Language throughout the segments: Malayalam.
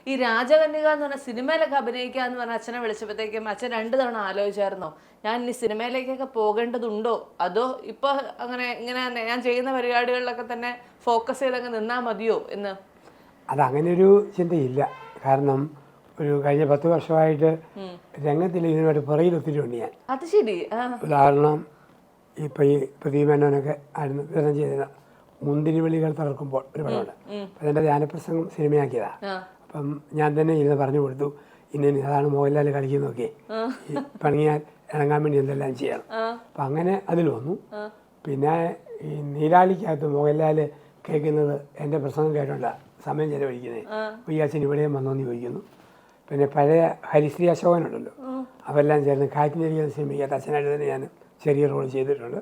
ഈ രാജകന്യക എന്ന് പറഞ്ഞ സിനിമയിലൊക്കെ അഭിനയിക്കുക എന്ന് പറഞ്ഞ അച്ഛനെ വിളിച്ചപ്പോഴത്തേക്കും അച്ഛൻ 2 തവണ ആലോചിച്ചായിരുന്നോ ഞാൻ ഇനി സിനിമയിലേക്കൊക്കെ പോകേണ്ടതുണ്ടോ അതോ ഇപ്പൊ അങ്ങനെ ഇങ്ങനെ ഞാൻ ചെയ്യുന്ന പരിപാടികളിലൊക്കെ തന്നെ ഫോക്കസ് ചെയ്തങ്ങ് നിന്നാ മതിയോ എന്ന്? അതങ്ങനെയൊരു ചിന്തയില്ല. കാരണം ഒരു കഴിഞ്ഞ 10 വർഷമായിട്ട് രംഗത്തിൽ ഇതിനോട് പുറകിൽ ഒത്തിരി ഉണ്ട് ഞാൻ. അത് ശരി. ഉദാഹരണം ഇപ്പം ഈ പ്രദീപനൊക്കെ ആയിരുന്നു വിതരണം ചെയ്തത് മുന്തിരിവെളികൾ തളർക്കുമ്പോൾ ഒരു പടമുണ്ട്. അതിൻ്റെ ധ്യാനപ്രസംഗം സിനിമയാക്കിയതാണ്. അപ്പം ഞാൻ തന്നെ ഇരുന്ന് പറഞ്ഞു കൊടുത്തു ഇനി അതാണ് മോഹൻലാൽ കളിക്കുന്നതൊക്കെ ഈ പണിയാൻ ഇറങ്ങാൻ വേണ്ടി എന്തെല്ലാം ചെയ്യണം. അപ്പം അങ്ങനെ അതിൽ വന്നു. പിന്നെ ഈ നീരാളിക്കകത്ത് മോഹൻലാൽ കേൾക്കുന്നത് എൻ്റെ പ്രസംഗം കേട്ടോണ്ടാണ് സമയം ചെലവഴിക്കുന്നത്. അപ്പോൾ ഈ അച്ഛൻ ഇവിടെയും വന്നോന്ന് ചോദിക്കുന്നു. പിന്നെ പഴയ ഹരിശ്രീ അശോകനുണ്ടല്ലോ, അവരെല്ലാം ചേർന്ന് കാറ്റിനരിക്കുന്ന സിനിമയ്ക്കകത്ത് അച്ഛനായിട്ട് തന്നെ ഞാൻ ചെറിയ റോൾ ചെയ്തിട്ടുണ്ട്.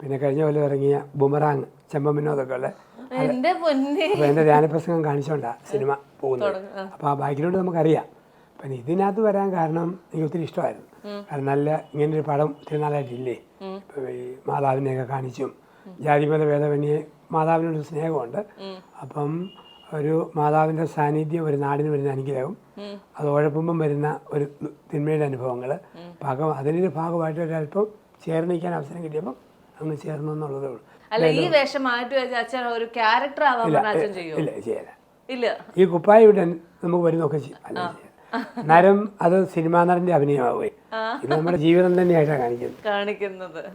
പിന്നെ കഴിഞ്ഞ കൊല്ലം ഇറങ്ങിയ ബുമറാങ് ചെമ്പൻ വിനോദൊക്കെ ഉള്ള അപ്പോൾ എൻ്റെ ധ്യാനപ്രസംഗം കാണിച്ചുകൊണ്ടാണ് സിനിമ പോകുന്നത്. അപ്പോൾ ആ ബാക്കിലോട്ട് നമുക്കറിയാം. പിന്നെ ഇതിനകത്ത് വരാൻ കാരണം എനിക്ക് ഒത്തിരി ഇഷ്ടമായിരുന്നു. കാരണം നല്ല ഇങ്ങനൊരു പടം ഒത്തിരി നാളായിട്ടില്ലേ. ഇപ്പോൾ ഈ മാതാവിനെയൊക്കെ കാണിച്ചും ജാതിമത ഭേദമന്യേ മാതാവിനോട് സ്നേഹമുണ്ട്. അപ്പം ഒരു മാതാവിൻ്റെ സാന്നിധ്യം ഒരു നാടിന് വരുന്ന അനുഗ്രഹം, അത് ഉഴപ്പുമ്പം വരുന്ന ഒരു തിന്മയുടെ അനുഭവങ്ങൾ അതിനൊരു ഭാഗമായിട്ട് ഒരല്പം ചേർന്ന് നിൽക്കാൻ അവസരം കിട്ടിയപ്പോൾ അങ്ങ് ചേർന്നു എന്നുള്ളതേ ഉള്ളൂ. അല്ല ഈ വേഷം മാറ്റി വെച്ച അച്ഛൻ ഒരു ക്യാരക്ടർ ആവാൻ അച്ഛൻ ചെയ്യോ? ഇല്ല, ചെയ്യാൻ ഇല്ല. ഈ കുപ്പായി വിടാൻ നമുക്ക് വരുന്നൊക്കെ ചെയ്യാം. നരം അത് സിനിമാ നടൻ്റെ അഭിനയമാവുകയും ഇത് നമ്മുടെ ജീവിതം തന്നെയായിട്ടാണ് കാണിക്കുന്നത്.